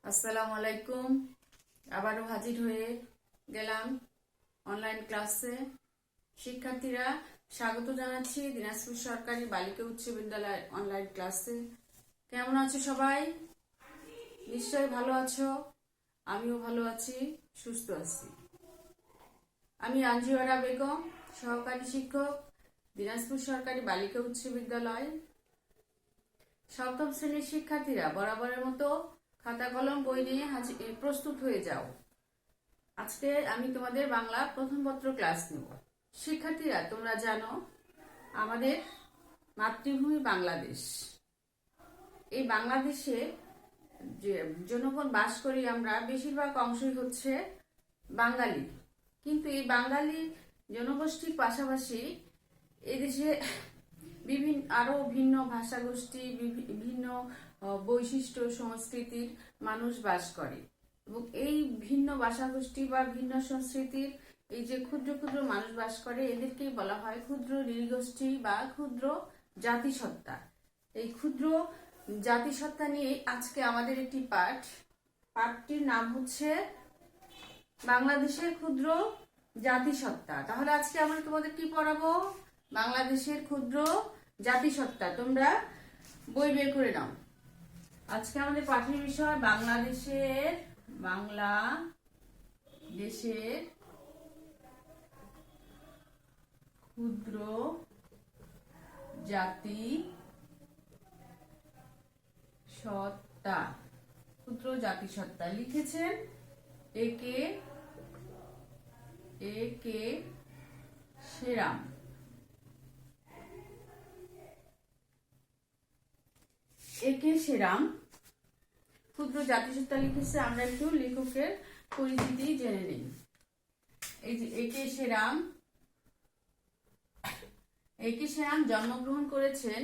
আসসালামু আলাইকুম। আবারও হাজির হয়ে গেলাম অনলাইন ক্লাসে। শিক্ষার্থীরা স্বাগত জানাচ্ছি দিনাজপুর সরকারি বালিকা উচ্চ বিদ্যালয় অনলাইন ক্লাসে। কেমন আছো সবাই? নিশ্চয়ই ভালো আছো। আমিও ভালো আছি, সুস্থ আছি। আমি আঞ্জুয়ারা বেগম, সহকারী শিক্ষক, দিনাজপুর সরকারি বালিকা উচ্চ বিদ্যালয়। সপ্তম শ্রেণীর শিক্ষার্থীরা বরাবরের মতো খাতা কলম বই নিয়ে প্রস্তুত হয়ে যাও। আজকে আমি তোমাদের বাংলা প্রথম পত্র ক্লাস নেব। শিক্ষার্থীরা, তোমরা জানো আমাদের মাতৃভূমি বাংলাদেশ। এই বাংলাদেশে যে জনগণ বাস করি আমরা, বেশিরভাগ অংশই হচ্ছে বাঙালি। কিন্তু এই বাঙালি জনগোষ্ঠীর পাশাপাশি এদেশে আরো ভিন্ন ভাষাগোষ্ঠী, ভিন্ন বৈশিষ্ট্য সংস্কৃতির মানুষ বাস করে। এবং এই ভিন্ন ভাষাগোষ্ঠী বা ভিন্ন সংস্কৃতির এই যে ক্ষুদ্র ক্ষুদ্র মানুষ বাস করে, এদেরকেই বলা হয় ক্ষুদ্র নৃগোষ্ঠী বা ক্ষুদ্র জাতিসত্তা। এই ক্ষুদ্র জাতিসত্তা নিয়ে আজকে আমাদের একটি পাঠটির নাম হচ্ছে বাংলাদেশের ক্ষুদ্র জাতিসত্তা। তাহলে আজকে আমরা তোমাদের কি পড়াবো? বাংলাদেশের ক্ষুদ্র জাতিসত্তা। তোমরা বই বের করে নাও। আজকে আমাদের পাঠের বিষয় বাংলাদেশের ক্ষুদ্র জাতিসত্তা। ক্ষুদ্র জাতিসত্তা লিখেছেন এ কে সেরাম। সেরাম ক্ষুদ্র জাতিসত্তা লিখেছে। আমরা একটু লেখকের পরিচিতি জেনে নিই। এই যে এ কে সেরাম জন্মগ্রহণ করেছেন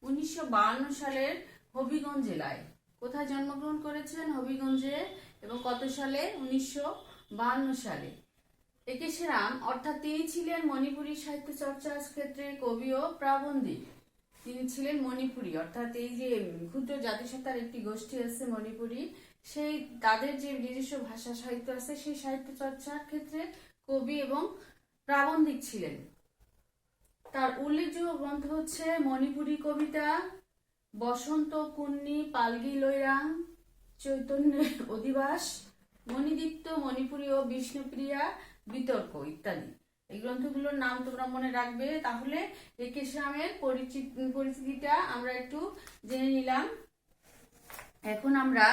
1952 সালের হবিগঞ্জ জেলায়। কোথায় জন্মগ্রহণ করেছেন? হবিগঞ্জে। এবং কত সালে? 1952 সালে। এ কে সেরাম অর্থাৎ তিনি ছিলেন মণিপুরী সাহিত্য চর্চার ক্ষেত্রে কবি ও প্রাবন্ধিক। তিনি ছিলেন মণিপুরী, অর্থাৎ এই যে ক্ষুদ্র জাতিসত্তার একটি গোষ্ঠী আছে মণিপুরী, সেই তাদের যে নিজস্ব ভাষা সাহিত্য আছে, সেই সাহিত্য চর্চার ক্ষেত্রে কবি এবং প্রাবন্ধিক ছিলেন। তার উল্লেখযোগ্য গ্রন্থ হচ্ছে মণিপুরী কবিতা, বসন্ত কুন্নি পালগি লৈরাং, চৈতন্য অধিবাস, মণিদীপ্ত, মণিপুরী ও বিষ্ণুপ্রিয়া বিতর্ক ইত্যাদি। এই গ্রন্থগুলোর নাম তোমরা মনে রাখবে। তাহলে এ কে সেরামের পরিচিতিটা আমরা একটু জেনে নিলাম। এখন আমরা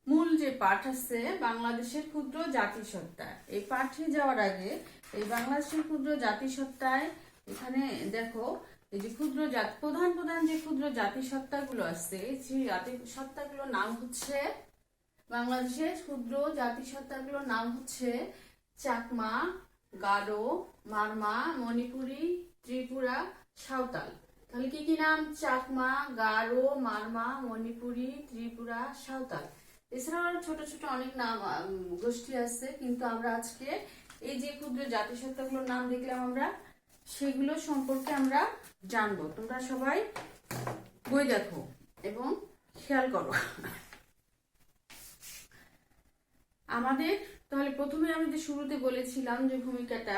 মূল যে পাঠ আছে বাংলাদেশের ক্ষুদ্র জাতিসত্তা, এই পাঠে যাওয়ার আগে এই বাংলাদেশের ক্ষুদ্র জাতিসত্তায় এখানে দেখো এই যে প্রধান যে ক্ষুদ্র জাতিসত্তাগুলো আছে, সেই জাতিসত্তাগুলোর নাম হচ্ছে, বাংলাদেশের ক্ষুদ্র জাতিসত্তাগুলোর নাম হচ্ছে চাকমা, গারো, মারমা, মণিপুরী, ত্রিপুরা, সাঁওতাল। তাহলে কি কি নাম? চাকমা, গারো, মারমা, মণিপুরী, ত্রিপুরা, সাঁওতাল। এছাড়াও আরো ছোট ছোট অনেক নাম গোষ্ঠী আছে, কিন্তু আমরা আজকে এই যে ক্ষুদ্র জাতিসত্তাগুলোর নাম দেখলাম আমরা, সেগুলো সম্পর্কে আমরা জানবো। তোমরা সবাই বই দেখো এবং খেয়াল করো। আমাদের তাহলে প্রথমে আমি যে শুরুতে বলেছিলাম যে ভূমিকাটা,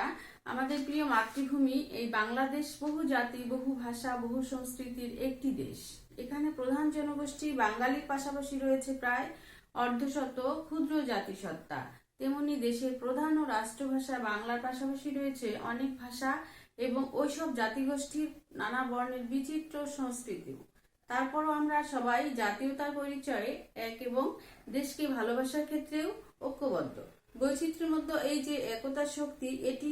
আমাদের প্রিয় মাতৃভূমি এই বাংলাদেশ বহু জাতি, বহু ভাষা, বহু সংস্কৃতির একটি দেশ। এখানে প্রধান জনগোষ্ঠী বাঙালির পাশাপাশি রয়েছে প্রায় অর্ধশত ক্ষুদ্র জাতিসত্তা। তেমনি দেশের প্রধান ও রাষ্ট্রভাষা বাংলার পাশাপাশি রয়েছে অনেক ভাষা এবং ওইসব জাতিগোষ্ঠীর নানা বর্ণের বিচিত্র সংস্কৃতি। তারপরও আমরা সবাই জাতীয়তার পরিচয়ে এক এবং দেশকে ভালোবাসার ক্ষেত্রেও ঐক্যবদ্ধ। বৈচিত্র্যের মধ্যে এই যে একতার শক্তি, এটি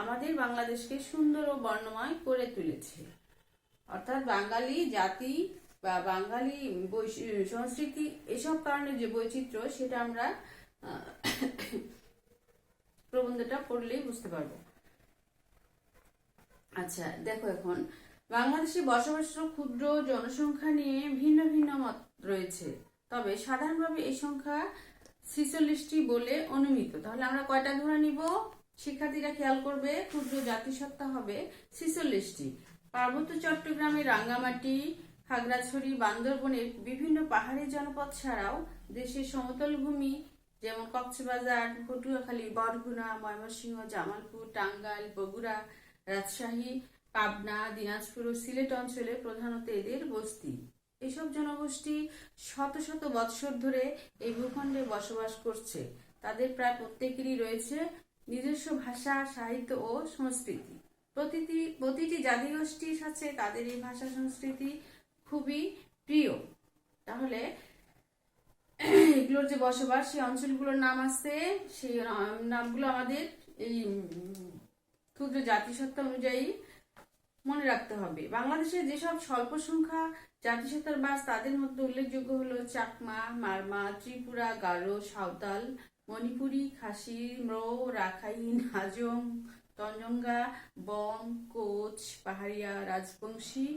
আমাদের বাংলাদেশকে সুন্দর ও বর্ণময় করে তুলেছে। অর্থাৎ বাঙালি জাতি বা বাঙালি সংস্কৃতি, এসব কারণে যে বৈচিত্র্য, সেটা আমরা প্রবন্ধটা পড়লেই বুঝতে পারবো। আচ্ছা দেখো, এখন বাংলাদেশে বসবাসরত ক্ষুদ্র জনসংখ্যা নিয়ে ভিন্ন ভিন্ন মত রয়েছে, তবে সাধারণভাবে এই সংখ্যা 46টি বলে অনুমিত। তাহলে আমরা কয়টা ধরে নিব? শিক্ষার্থীরা খেয়াল করবে, ক্ষুদ্র জাতিসত্তা হবে 46টি। পার্বত্য চট্টগ্রামে রাঙ্গামাটি, খাগড়াছড়ি, বান্দরবনের বিভিন্ন পাহাড়ি জনপদ ছাড়াও দেশের সমতল ভূমি যেমন কক্সবাজার, পটুয়াখালী, বরগুনা, ময়মনসিংহ, জামালপুর, টাঙ্গাইল, বগুড়া, রাজশাহী, পাবনা, দিনাজপুর ও সিলেট অঞ্চলে প্রধানত এদের বস্তি। এসব জনগোষ্ঠী শত শত বৎসর ধরে এই ভূখণ্ডে বসবাস করছে। তাদের প্রায় প্রত্যেকেরই রয়েছে নিজস্ব ভাষা, সাহিত্য ও সংস্কৃতি। প্রতিটি জাতিগোষ্ঠীর সাথে তাদের এই ভাষা সংস্কৃতি খুবই প্রিয়। তাহলে এগুলোর যে বসবাস, সেই অঞ্চলগুলোর নাম আছে, সেই নামগুলো আমাদের এই ক্ষুদ্র জাতিসত্তা অনুযায়ী মনে রাখতে হবে। বাংলাদেশে যেসব স্বল্প সংখ্যা জাতিসত্তার বাস তাদের মধ্যে উল্লেখযোগ্য হলো চাকমা, মারমা, ত্রিপুরা, গারো, সাঁওতাল, মণিপুরী, খাসি, ম্রো, রাখাইন, হাজং, তঞ্জঙ্গা, বং, কোচ, পাহাড়িয়া, রাজবংশী,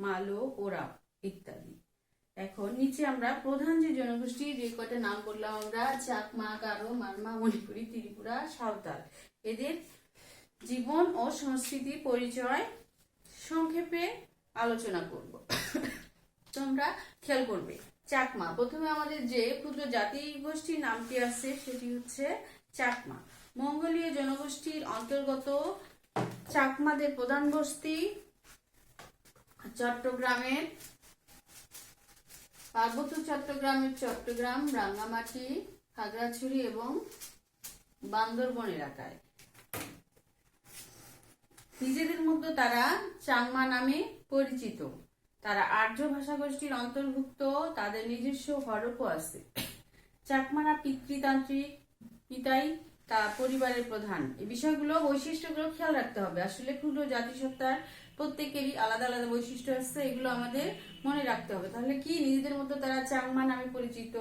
মালো, ওরাও ইত্যাদি। এখন নিচে আমরা প্রধান যে জনগোষ্ঠী যে কয়টা নাম বললাম আমরা, চাকমা, গারো, মারমা, মণিপুরী, ত্রিপুরা, সাঁওতাল, এদের জীবন ও সংস্কৃতি পরিচয় সংক্ষেপে আলোচনা করব। তোমরা খেয়াল করবে, চাকমা, প্রথমে আমাদের যে ক্ষুদ্র জাতি গোষ্ঠীর নামটি আছে সেটি হচ্ছে চাকমা। মঙ্গোলীয় জনগোষ্ঠীর অন্তর্গত চাকমাদের প্রধান বস্তি চট্টগ্রামের পার্বত্য চট্টগ্রামের চট্টগ্রাম, রাঙ্গামাটি, খাগড়াছড়ি এবং বান্দরবন এলাকায়। নিজেদের মধ্যে তারা চাংমা নামে পরিচিত। তারা আর্য ভাষা গোষ্ঠীর অন্তর্ভুক্ত। তাদের নিজস্ব হরপও আছে। চাকমারা পিতৃতান্ত্রিক, পিতাই তা পরিবারের প্রধান। এই বিষয়গুলো, বৈশিষ্ট্যগুলো খেয়াল রাখতে হবে। আসলে ক্ষুদ্র জাতিসত্তার প্রত্যেকেরই আলাদা আলাদা বৈশিষ্ট্য আছে, এগুলো আমাদের মনে রাখতে হবে। তাহলে কি, নিজেদের মধ্যে তারা চাংমা নামে পরিচিত,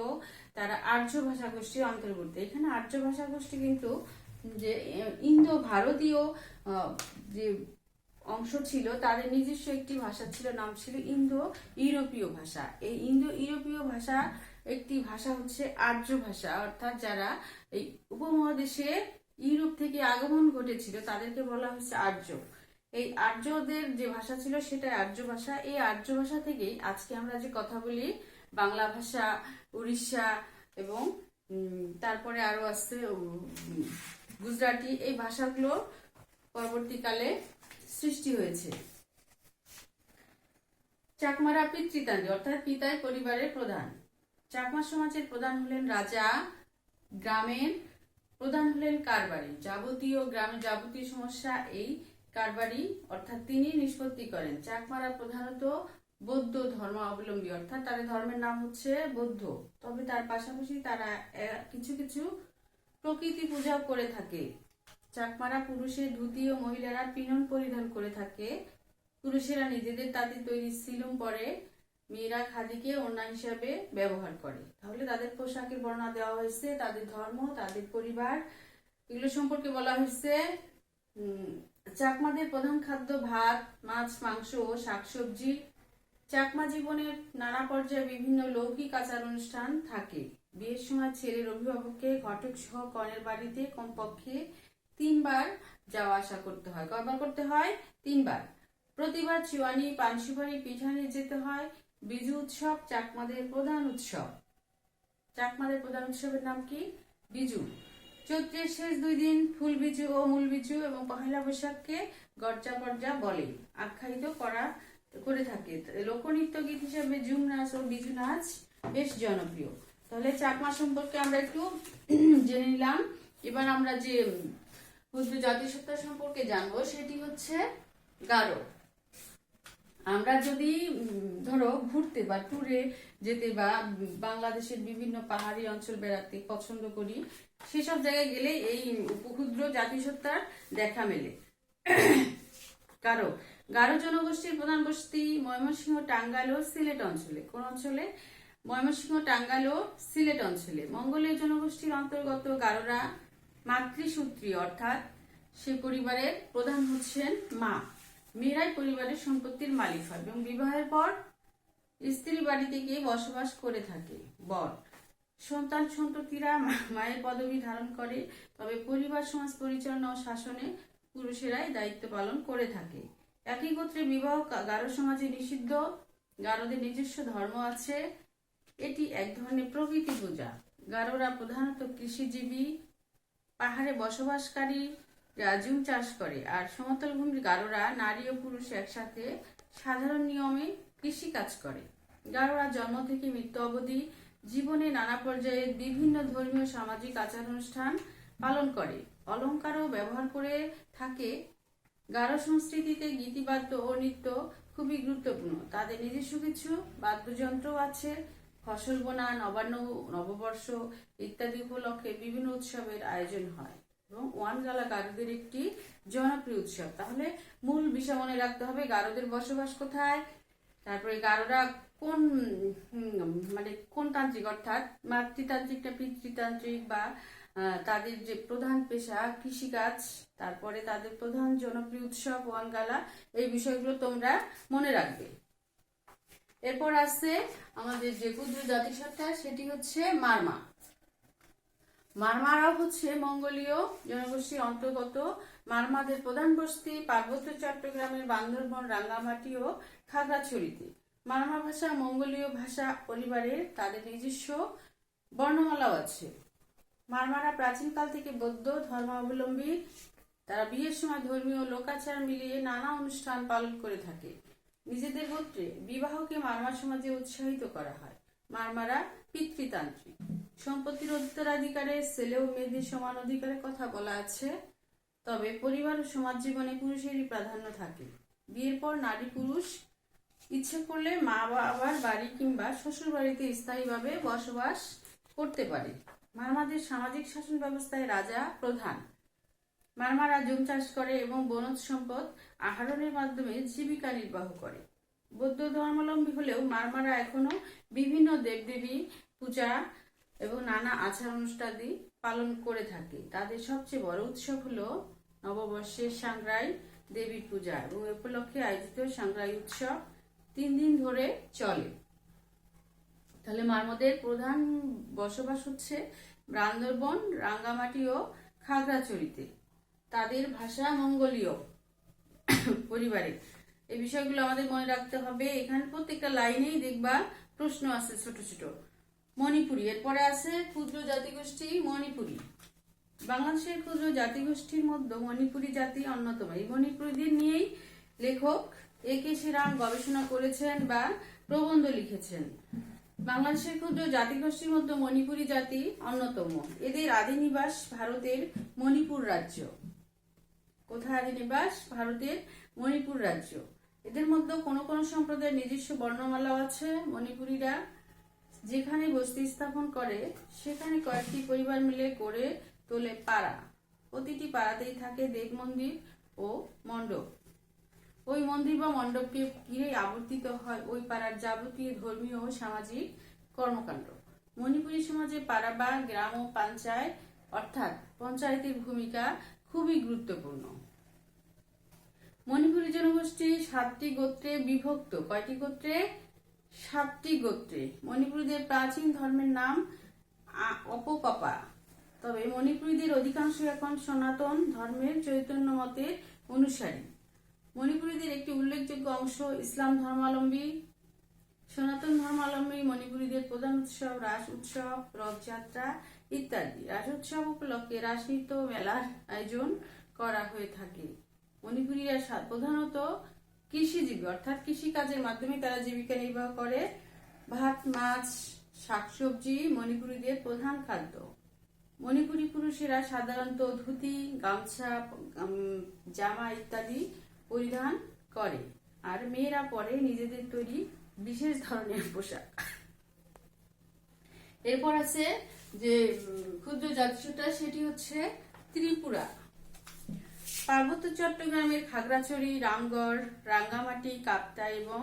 তারা আর্য ভাষা গোষ্ঠীর অন্তর্ভুক্ত। এখানে আর্য ভাষা গোষ্ঠী কিন্তু যে ইন্দো ভারতীয় যে অংশ ছিল, তাদের নিজস্ব একটি ভাষা ছিল, নাম ছিল ইন্দো ইউরোপীয় ভাষা। এই ইন্দো ইউরোপীয় ভাষা একটি ভাষা হচ্ছে আর্য ভাষা, অর্থাৎ যারা এই উপমহাদেশে ইউরোপ থেকে আগমন ঘটেছিল তাদেরকে বলা হচ্ছে আর্য। এই আর্যদের যে ভাষা ছিল সেটা আর্য ভাষা। এই আর্য ভাষা থেকেই আজকে আমরা যে কথা বলি, বাংলা ভাষা, উড়িষ্যা এবং তারপরে আরো আছে গুজরাটি, এই ভাষাগুলো পরবর্তীকালে সৃষ্টি হয়েছে। চাকমারা পিতৃতান্ত্রিক, অর্থাৎ পিতাই পরিবারের প্রধান। চাকমা সমাজের প্রধান হলেন রাজা, গ্রামের প্রধান হলেন কারবারি। গ্রামের যাবতীয় সমস্যা এই কারবারি অর্থাৎ তিনি নিষ্পত্তি করেন। চাকমারা প্রধানত বৌদ্ধ ধর্ম অবলম্বী, অর্থাৎ তাদের ধর্মের নাম হচ্ছে বৌদ্ধ। তবে তার পাশাপাশি তারা কিছু কিছু প্রকৃতি পূজা করে থাকে। চাকমারা পুরুষের ধুতি ও মহিলারা পিনন পরিধান করে থাকে। পুরুষেরা নিজেদের তাঁতি তৈরি সিলুম পরে, মেয়েরা খাদিকে ওড়না হিসাবে ব্যবহার করে। তাহলে তাদের পোশাকের বর্ণনা দেওয়া হয়েছে, তাদের ধর্ম, তাদের পরিবার, এগুলো সম্পর্কে বলা হয়েছে। চাকমাদের প্রধান খাদ্য ভাত, মাছ, মাংস ও শাকসবজি। চাকমা জীবনের নানা পর্যায়ে বিভিন্ন লৌকিক আচার অনুষ্ঠান থাকে। বিয়ের সময় ছেলের অভিভাবককে ঘটক সহ কনের বাড়িতে কমপক্ষে 3 বার যাওয়া আসা করতে হয়। কয়বার করতে হয়? 3 বার। প্রতিবার চিওয়ানি, পান সুপারি, পিঠা নিয়ে যেতে হয়। বিজু উৎসব চাকমাদের প্রধান উৎসব। চাকমাদের প্রধান উৎসবের নাম কি? বিজু। চৈত্রের শেষ 2 দিন ফুল বিজু ও মূল বিজু এবং পহেলা বৈশাখকে গরজা পর্জা বলে আখ্যায়িত করে থাকে। লোকনৃত্য গীত হিসেবে ঝুম নাচ ও বিজু নাচ বেশ জনপ্রিয়। তাহলে চাকমা সম্পর্কে আমরা একটু জেনে নিলাম। এবার আমরা যে ক্ষুদ্র জাতিসত্তা সম্পর্কে জানবো সেটি হচ্ছে গারো। আমরা যদি ধরো ঘুরতে বা ট্যুরে যেতে বা বাংলাদেশের বিভিন্ন পাহাড়ি অঞ্চল বেড়াতে পছন্দ করি, সেসব জায়গায় গেলে এই ক্ষুদ্র জাতিসত্তার দেখা মেলে। গারো জনগোষ্ঠীর প্রধান বসতি ময়মনসিংহ, টাঙ্গাইল ও সিলেট অঞ্চলে। কোন অঞ্চলে? ময়মনসিংহ, টাঙ্গাইল ও সিলেট অঞ্চলে। মঙ্গোলীয় জনগোষ্ঠীর অন্তর্গত গারোরা মাতৃসূত্রী, অর্থাৎ সে পরিবারের প্রধান হচ্ছেন মা। মেয়েরাই পরিবারের সম্পত্তির মালিক হয় এবং বিবাহের পর স্ত্রী বাড়িতে গিয়ে বসবাস করে থাকে। বর সন্তান সন্ততিরা মায়ের পদবি ধারণ করে, তবে পরিবার সমাজ পরিচালনা ও শাসনে পুরুষেরাই দায়িত্ব পালন করে থাকে। একই গোত্রে বিবাহ গারো সমাজে নিষিদ্ধ। গারোদের নিজস্ব ধর্ম আছে। এটি এক ধরনের প্রকৃতি পূজা। গারোরা প্রধানত কৃষিজীবী, পাহাড়ে বসবাসকারী, জুম চাষ করে। আর সমতল ভূমির গারোরা নারী ও পুরুষ একসাথে সাধারণ নিয়মে কৃষি কাজ করে। গারোরা জন্ম থেকে মৃত্যু অবধি জীবনে নানা পর্যায়ে বিভিন্ন ধর্মীয় সামাজিক আচার অনুষ্ঠান পালন করে, অলঙ্কারও ব্যবহার করে থাকে। গারো সংস্কৃতিতে গীতিবাদ্য ও নৃত্য খুবই গুরুত্বপূর্ণ। তাদের নিজস্ব কিছু বাদ্যযন্ত্রও আছে। ফসল বোনা, নবান্ন, নববর্ষ ইত্যাদি উপলক্ষে বিভিন্ন উৎসবের আয়োজন হয় এবং ওয়ানগালা গারোদের একটি জনপ্রিয় উৎসব। তাহলে মূল বিষয় মনে রাখতে হবে গারোদের বসবাস কোথায়, তারপরে গারোরা কোন কোন তান্ত্রিক, অর্থাৎ মাতৃতান্ত্রিক না পিতৃতান্ত্রিক, বা তাদের যে প্রধান পেশা কৃষিকাজ, তারপরে তাদের প্রধান জনপ্রিয় উৎসব ওয়ানগালা। এই বিষয়গুলো তোমরা মনে রাখবে। এরপর আসছে আমাদের যে ক্ষুদ্র জাতিসত্তা, সেটি হচ্ছে মারমা। মারমারা হচ্ছে মঙ্গোলীয় জনগোষ্ঠীর অন্তর্গত। মারমাদের প্রধান বসতি পার্বত্য চট্টগ্রামের বান্দরবন, রাঙ্গামাটি ও খাগড়াছড়িতে। মারমা ভাষা মঙ্গোলীয় ভাষা পরিবারের। তাদের নিজস্ব বর্ণমালাও আছে। মারমারা প্রাচীনকাল থেকে বৌদ্ধ ধর্মাবলম্বী। তারা বিয়ের সময় ধর্মীয় লোকাচার মিলিয়ে নানা অনুষ্ঠান পালন করে থাকে। নিজেদের গোত্রে বিবাহকে মারমা সমাজে উৎসাহিত করা হয়। মারমারা পিতৃতান্ত্রিক। সম্পত্তির উত্তরাধিকারে ছেলে ও মেয়েদের সমান অধিকারের কথা বলা আছে, তবে পরিবার ও সমাজ জীবনে পুরুষেরই প্রাধান্য থাকে। বিয়ের পর নারী পুরুষ ইচ্ছে করলে মা বাবার বাড়ি কিংবা শ্বশুর বাড়িতে স্থায়ীভাবে বসবাস করতে পারে। মারমাদের সামাজিক শাসন ব্যবস্থায় রাজা প্রধান। মারমারা জুম চাষ করে এবং বনজ সম্পদ আহরণের মাধ্যমে জীবিকা নির্বাহ করে। বৌদ্ধ ধর্মাবলম্বী হলেও মারমারা এখনো বিভিন্ন দেবদেবী পূজা এবং নানা আচার অনুষ্ঠানাদি পালন করে থাকে। তাদের সবচেয়ে বড় উৎসব হলো নববর্ষের সাংগ্রাই দেবীর পূজা এবং এ উপলক্ষে আয়োজিত সাংগ্রাই উৎসব 3 দিন ধরে চলে। তাহলে মারমাদের প্রধান বসবাস হচ্ছে বান্দরবন, রাঙ্গামাটি ও খাগড়াছড়িতে। তাদের ভাষা মঙ্গোলীয় পরিবারের। এই বিষয়গুলো আমাদের মনে রাখতে হবে। এখানে প্রত্যেকটা লাইনেই দেখবা প্রশ্ন আছে ছোট ছোট। মণিপুরী, এরপরে আছে ক্ষুদ্র জাতিগোষ্ঠী মণিপুরী। বাংলাদেশের ক্ষুদ্র জাতিগোষ্ঠীর মধ্যে মণিপুরী জাতি অন্যতম। এই মণিপুরীদের নিয়েই লেখক এ.কে. শ্রীরাম গবেষণা করেছেন বা প্রবন্ধ লিখেছেন। বাংলাদেশের ক্ষুদ্র জাতিগোষ্ঠীর মধ্যে মণিপুরী জাতি অন্যতম। এদের আদি নিবাস ভারতের মণিপুর রাজ্য। কোথায় আদি নিবাস? ভারতের মণিপুর রাজ্য। এদের মধ্যে কোনো কোনো সম্প্রদায়ের নিজস্ব বর্ণমালাও আছে। মণিপুরীরা যেখানে বসতি স্থাপন করে সেখানে কয়েকটি পরিবার মিলে গড়ে তোলে পাড়া। প্রতিটি পাড়াতেই থাকে দেব মন্দির ও মণ্ডপ। ওই মন্দির বা মণ্ডপকে ঘিরে আবর্তিত হয় ওই পাড়ার যাবতীয় ধর্মীয় ও সামাজিক কর্মকাণ্ড। মণিপুরী সমাজে পাড়া বা গ্রাম ও পঞ্চায়েত অর্থাৎ পঞ্চায়েতের ভূমিকা খুবই গুরুত্বপূর্ণ। মণিপুরী জনগোষ্ঠী 7টি গোত্রে বিভক্ত। কয়টি গোত্রে? 7টি গোত্রে। মণিপুরীদের প্রাচীন ধর্মের নাম অপকপা। তবে মণিপুরীদের অধিকাংশ এখন সনাতন ধর্মের চৈতন্য মতের অনুসারী। মণিপুরীদের একটি উল্লেখযোগ্য অংশ ইসলাম ধর্মাবলম্বী। সনাতন ধর্মাবলম্বী মণিপুরীদের প্রধান উৎসব রাস উৎসব, রথযাত্রা ইত্যাদি। রাস উৎসব উপলক্ষে রাসনৃত্য মেলার আয়োজন করা হয়ে থাকে। মণিপুরীরা প্রধানত কৃষিজীবী, অর্থাৎ কৃষিকাজের মাধ্যমে তারা জীবিকা নির্বাহ করে। ভাত, মাছ, শাকসবজি মণিপুরীদের প্রধান খাদ্য। মণিপুরী পুরুষেরা সাধারণত ধুতি, গামছা, জামা ইত্যাদি পরিধান করে, আর মেয়েরা পরে নিজেদের তৈরি বিশেষ ধরনের পোশাক। এরপর আছে যে ক্ষুদ্র জাতিসত্তা, সেটি হচ্ছে ত্রিপুরা। পার্বত্য চট্টগ্রামের খাগড়াছড়ি, রামগড়, রাঙ্গামাটি, কাপ্তা এবং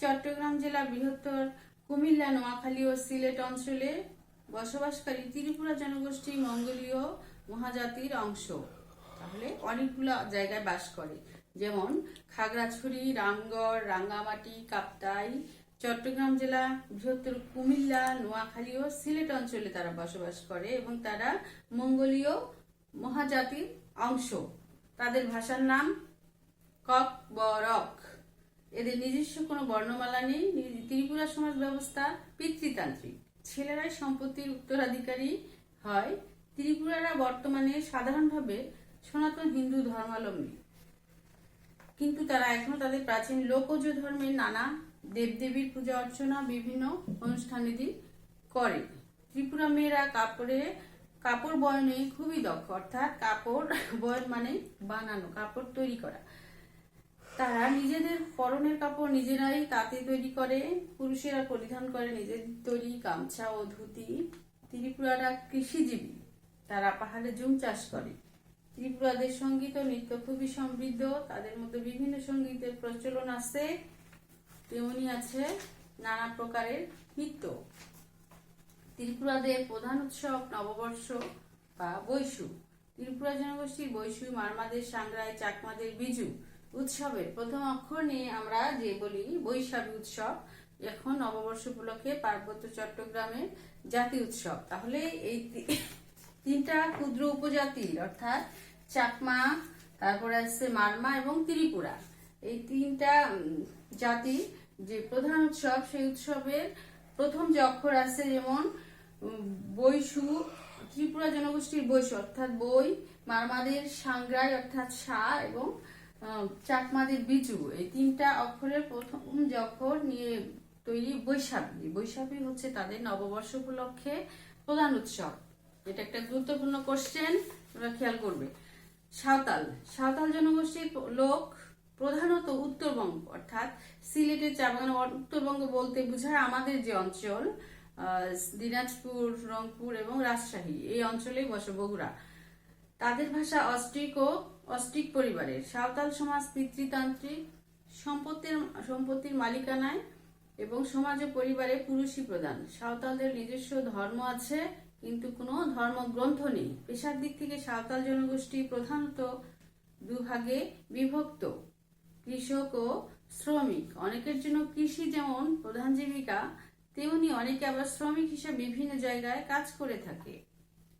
চট্টগ্রাম জেলা বৃহত্তর কুমিল্লা, নোয়াখালী ও সিলেট অঞ্চলে বসবাসকারী ত্রিপুরা জনগোষ্ঠী মঙ্গোলীয় মহাজাতির অংশ। তাহলে অনেকগুলো জায়গায় বাস করে, যেমন খাগড়াছড়ি, রামগড়, রাঙ্গামাটি, কাপ্তাই, চট্টগ্রাম জেলা বৃহত্তর কুমিল্লা, নোয়াখালী ও সিলেট অঞ্চলে তারা বসবাস করে এবং তারা মঙ্গোলীয় মহাজাতির অংশ। তাদের ভাষার নাম ককবরক। এদের নিজস্ব কোনো বর্ণমালা নেই। ত্রিপুরা সমাজ ব্যবস্থা পিতৃতান্ত্রিক, ছেলেরাই সম্পত্তির উত্তরাধিকারী হয়। ত্রিপুরারা বর্তমানে সাধারণভাবে সনাতন হিন্দু ধর্মাবলম্বী, কিন্তু তারা এখনো তাদের প্রাচীন লোকজ ধর্মের নানা দেবদেবীর পূজা অর্চনা বিভিন্ন অনুষ্ঠানাদি করে। ত্রিপুরা মেয়েরা কাপড় বয়নে খুবই দক্ষ, অর্থাৎ কাপড় বয়ন মানে বানানো, কাপড় তৈরি করা। তারা নিজেদের পরনের কাপড় নিজেরাই তাঁতে তৈরি করে, পুরুষেরা পরিধান করে নিজের তৈরি গামছা ও ধুতি। ত্রিপুরারা কৃষিজীবী, তারা পাহাড়ে জুম চাষ করে। ত্রিপুরাদের সঙ্গীত ও নৃত্য খুবই সমৃদ্ধ, তাদের মধ্যে বিভিন্ন সঙ্গীতের প্রচলন আছে, তেমনি আছে নানা প্রকারের নৃত্য। ত্রিপুরাদের প্রধান উৎসব নববর্ষ বা বৈশু। ত্রিপুরা জনগোষ্ঠীর বৈশু, মারমাদের সাংগ্রাই, চাকমাদের বিজু উৎসবের প্রথম অক্ষর নিয়ে আমরা যে বলি বৈশাখী উৎসব, এখন নববর্ষ উপলক্ষে পার্বত্য চট্টগ্রামের জাতীয় উৎসব। তাহলে এই তিনটা ক্ষুদ্র উপজাতি অর্থাৎ চাকমা, তারপরে আসছে মারমা এবং ত্রিপুরা, এই তিনটা জাতি যে প্রধান উৎসব, সেই উৎসবের প্রথম যে অক্ষর আছে, যেমন বৈশু ত্রিপুরা জনগোষ্ঠীর বৈশু অর্থাৎ বই, মারমাদের সাংগ্রাই অর্থাৎ সা এবং চাকমাদের বিজু, এই তিনটা অক্ষরের প্রথম যে অক্ষর নিয়ে তৈরি বৈশাখী। বৈশাখী হচ্ছে তাদের নববর্ষ উপলক্ষে প্রধান উৎসব। এটা একটা গুরুত্বপূর্ণ কোশ্চেন, তোমরা খেয়াল করবে। সাঁওতাল জনগোষ্ঠীর লোক প্রধানত উত্তরবঙ্গ অর্থাৎ সিলেটের চা বাগান, উত্তরবঙ্গ বলতে বোঝায় আমাদের যে অঞ্চল দিনাজপুর, রংপুর এবং রাজশাহী, এই অঞ্চলেই বসে বগুড়া। তাদের ভাষা অস্ট্রিক পরিবারের। সাঁওতাল সমাজ পিতৃতান্ত্রিক, সম্পত্তির মালিকানায় এবং সমাজ ও পরিবারে পুরুষই প্রধান। সাঁওতালদের নিজস্ব ধর্ম আছে, কিন্তু কোনো ধর্মগ্রন্থ নেই। পেশার দিক থেকে সাঁওতাল জনগোষ্ঠী প্রধানত দুভাগে বিভক্ত, কৃষক ও শ্রমিক। অনেকের জন্য কৃষি যেমন প্রধান জীবিকা, তেমনি অনেকে আবার শ্রমিক হিসেবে বিভিন্ন জায়গায় কাজ করে থাকে।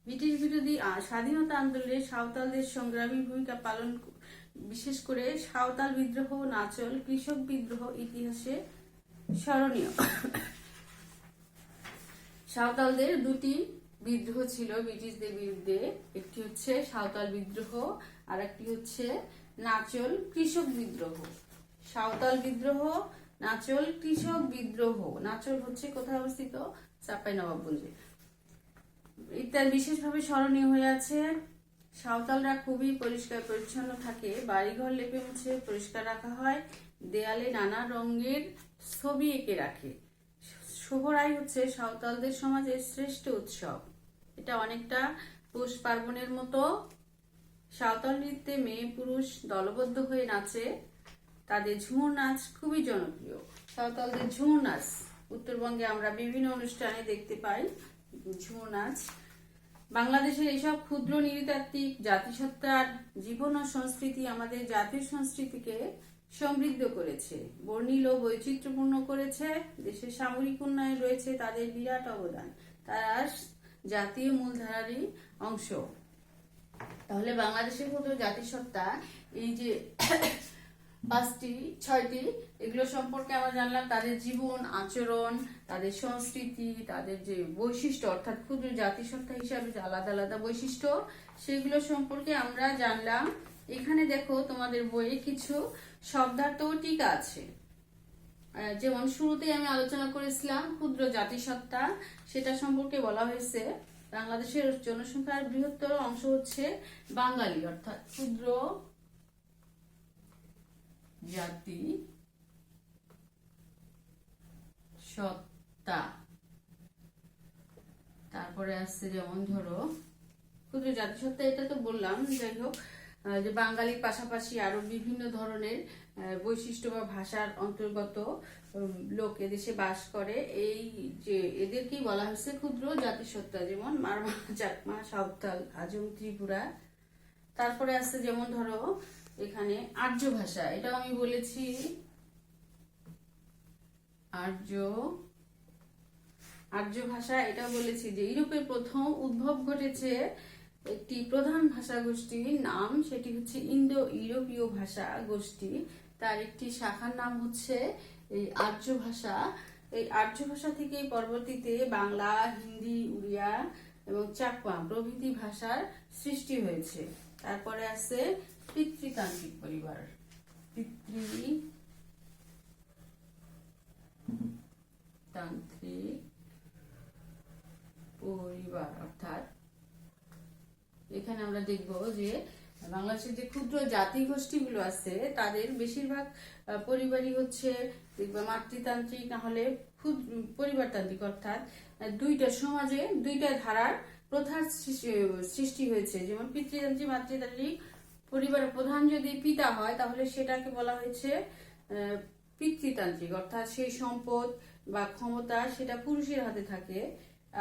ব্রিটিশ বিরোধী স্বাধীনতা আন্দোলনে সাঁওতালদের সংগ্রামী ভূমিকা পালন, বিশেষ করে সাঁওতাল বিদ্রোহ, নাচল কৃষক বিদ্রোহ ইতিহাসে স্মরণীয়। সাঁওতালদের দুটি বিদ্রোহ ছিল ব্রিটিশদের বিরুদ্ধে, একটি হচ্ছে সাঁওতাল বিদ্রোহ আর একটি হচ্ছে নাচল কৃষক বিদ্রোহ। সাঁওতাল বিদ্রোহ, নাচল কৃষক বিদ্রোহ। নাচল হচ্ছে কোথায় অবস্থিত? চাঁপাইনবাবগঞ্জে। ইত্যাদি বিশেষভাবে স্মরণীয় হয়ে আছে। সাঁওতালরা খুবই পরিষ্কার পরিচ্ছন্ন থাকে, বাড়িঘর লেপে মুছে পরিষ্কার রাখা হয়, দেয়ালে নানা রঙের ছবি এঁকে রাখে। সোহরাই হচ্ছে সাঁওতালদের সমাজের শ্রেষ্ঠ উৎসব। এটা অনেকটা পৌষ পার্বণের মতো। সাঁওতাল নৃত্যে মেয়ে পুরুষ দলবদ্ধ হয়ে নাচে, তাদের ঝুমুর নাচ খুবই জনপ্রিয়। সাঁওতালদের ঝুমুর নাচ উত্তরবঙ্গে আমরা বিভিন্ন অনুষ্ঠানে দেখতে পাই ঝুমুর নাচ। বাংলাদেশের এসব ক্ষুদ্র নৃতাত্ত্বিক জাতিসত্তার জীবন ও সংস্কৃতি আমাদের জাতীয় সংস্কৃতিকে সমৃদ্ধ করেছে, বর্ণিল ও বৈচিত্র্যপূর্ণ করেছে। দেশের সামরিক উন্নয়নে রয়েছে তাদের বিরাট অবদান, তারা জাতীয় মূলধারারই অংশ। তাহলে বাংলাদেশের ক্ষুদ্র জাতিসত্তা এই যে 5টি 6টি, এগুলো সম্পর্কে আমরা জানলাম, তাদের জীবন আচরণ, তাদের সংস্কৃতি, তাদের যে বৈশিষ্ট্য অর্থাৎ ক্ষুদ্র জাতিসত্তা হিসাবে যে আলাদা আলাদা বৈশিষ্ট্য, সেগুলো সম্পর্কে আমরা জানলাম। এখানে দেখো তোমাদের বইয়ে কিছু শব্দার্থ ও টিকা আছে। যেমন শুরুতেই আমি আলোচনা করেছিলাম ক্ষুদ্র জাতিসত্তা, সেটা সম্পর্কে বলা হয়েছে বাংলাদেশের জনসংখ্যার বৃহত্তর অংশ হচ্ছে বাঙালি, অর্থাৎ ক্ষুদ্র জাতি সত্তা। তারপরে আসছে যেমন ধরো ক্ষুদ্র জাতিসত্তা, এটা তো বললাম। যাই হোক, যে বাঙালির পাশাপাশি আরো বিভিন্ন ধরনের বৈশিষ্ট্য বা ভাষার অন্তর্গত লোক এদেশে বাস করে, এই যে এদেরকেই বলা হয়েছে ক্ষুদ্র জাতিসত্তা, যেমন মারমা, চাকমা, সাঁওতাল, হাজং, ত্রিপুরা। তারপরে আসছে যেমন ধরো এখানে আর্য ভাষা, এটাও আমি বলেছি আর্য ভাষা, এটাও বলেছি যে ইউরোপের প্রথম উদ্ভব ঘটেছে একটি প্রধান ভাষা গোষ্ঠীর নাম, সেটি হচ্ছে ইন্দো ইউরোপীয় ভাষা গোষ্ঠী। তার একটি শাখার নাম হচ্ছে এই আর্য ভাষা। এই আর্য ভাষা থেকেই পরবর্তীতে বাংলা, হিন্দি, উড়িয়া এবং চাকমা প্রভৃতি ভাষার সৃষ্টি হয়েছে। তারপরে আছে পিতৃতান্ত্রিক পরিবার। পিতৃতান্ত্রিক পরিবার অর্থাৎ এখানে আমরা দেখব যে বাংলাদেশের যে ক্ষুদ্র জাতি গোষ্ঠীগুলো আছে তাদের বেশিরভাগ পরিবারই হচ্ছে মাতৃতান্ত্রিক, না হলে পরিবারতান্ত্রিক, অর্থাৎ দুইটা সমাজে দুইটা ধারার প্রথার সৃষ্টি হয়েছে। যেমন পিতৃতান্ত্রিক, মাতৃতান্ত্রিক পরিবারের প্রধান যদি পিতা হয় তাহলে সেটাকে বলা হয়েছে পিতৃতান্ত্রিক, অর্থাৎ সেই সম্পদ বা ক্ষমতা সেটা পুরুষের হাতে থাকে।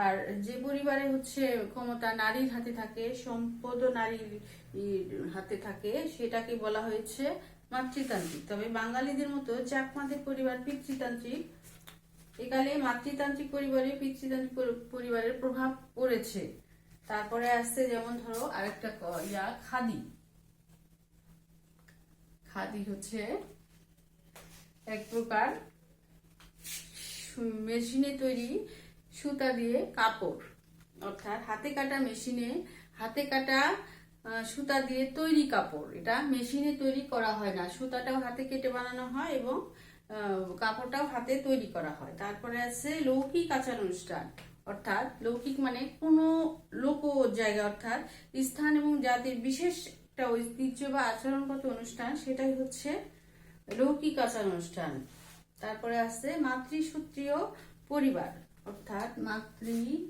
আর যে পরিবারে হচ্ছে ক্ষমতা নারীর হাতে থাকে, সম্পদও নারীর হাতে থাকে, সেটাকে বলা হয়েছে মাতৃতান্ত্রিক। তবে বাঙালিদের মতো চাকমাদের পরিবার পিতৃতান্ত্রিক। একালে মাতৃতান্ত্রিক পরিবারে পিতৃতান্ত্রিক পরিবারের প্রভাব পড়েছে। তারপরে আসছে যেমন ধরো আরেকটা খাদি। খাদি হচ্ছে এক প্রকার মেশিনে তৈরি সুতা দিয়ে কাপড়, অর্থাৎ হাতে কাটা মেশিনে হাতে কাটা সুতা দিয়ে তৈরি কাপড়। এটা মেশিনে তৈরি করা হয় না, সুতাটাও হাতে কেটে বানানো হয় এবং কাপড়টাও হাতে তৈরি করা হয়। তারপরে আছে লৌকিক আচার অনুষ্ঠান, অর্থাৎ লৌকিক মানে কোনো লোক জায়গা, অর্থাৎ স্থান এবং জাতির বিশেষ একটা ঐতিহ্য বা আচরণগত অনুষ্ঠান, সেটাই হচ্ছে লৌকিক আচার অনুষ্ঠান। তারপরে আছে মাতৃসূত্রীয় পরিবার, অর্থাৎ মাতৃসূত্রীয়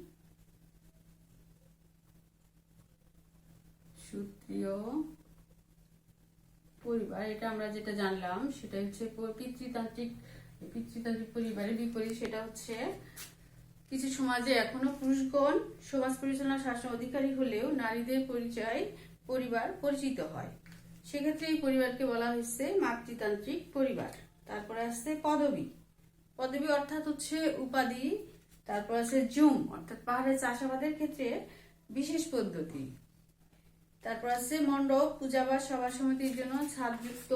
পরিবার। এটা আমরা যেটা জানলাম সেটা হচ্ছে পিতৃতান্ত্রিক পরিবারের বিপরীত। সেটা হচ্ছে কিছু সমাজে এখনো পুরুষগণ সমাজ পরিচালনা শাসন অধিকারী হলেও নারীদের পরিবার পরিচিত হয়, সেক্ষেত্রে এই পরিবারকে বলা হয়েছে মাতৃতান্ত্রিক পরিবার। তারপরে আসছে পদবী অর্থাৎ হচ্ছে উপাধি। তারপর আছে জুম অর্থাৎ পাহাড়ে চাষাবাদের ক্ষেত্রে বিশেষ পদ্ধতি। তারপর আছে মণ্ডপ, পূজা বা সভা সমিতির জন্য ছাদযুক্ত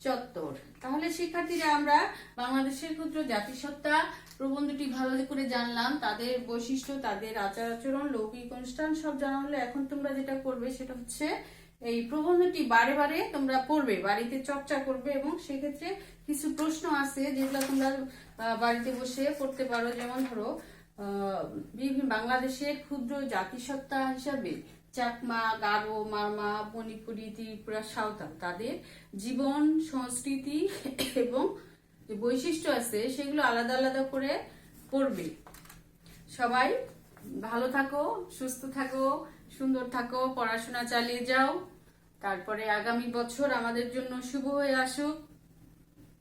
চত্বর। তাহলে শিক্ষার্থীরা আমরা বাংলাদেশের ক্ষুদ্র জাতিসত্তা প্রবন্ধটি ভালো করে জানলাম, তাদের বৈশিষ্ট্য, তাদের আচার আচরণ, লৌকিক অনুষ্ঠান সব জানা হলো। এখন তোমরা যেটা করবে সেটা হচ্ছে এই প্রবন্ধটি বারে বারে তোমরা পড়বে, বাড়িতে চর্চা করবে এবং সেক্ষেত্রে কিছু প্রশ্ন আছে যেগুলো তোমরা বাড়িতে বসে পড়তে পারো। যেমন ধরো বাংলাদেশের ক্ষুদ্র জাতিসত্তা হিসাবে চাকমা, গারো, মারমা, মণিপুরী, ত্রিপুরা, সাঁওতাল তাদের জীবন, সংস্কৃতি এবং যে বৈশিষ্ট্য আছে সেগুলো আলাদা আলাদা করে পড়বে। সবাই ভালো থাকো, সুস্থ থাকো, সুন্দর থাকো, পড়াশোনা চালিয়ে যাও। তারপরে আগামী বছর আমাদের জন্য শুভ হয়ে আসুক।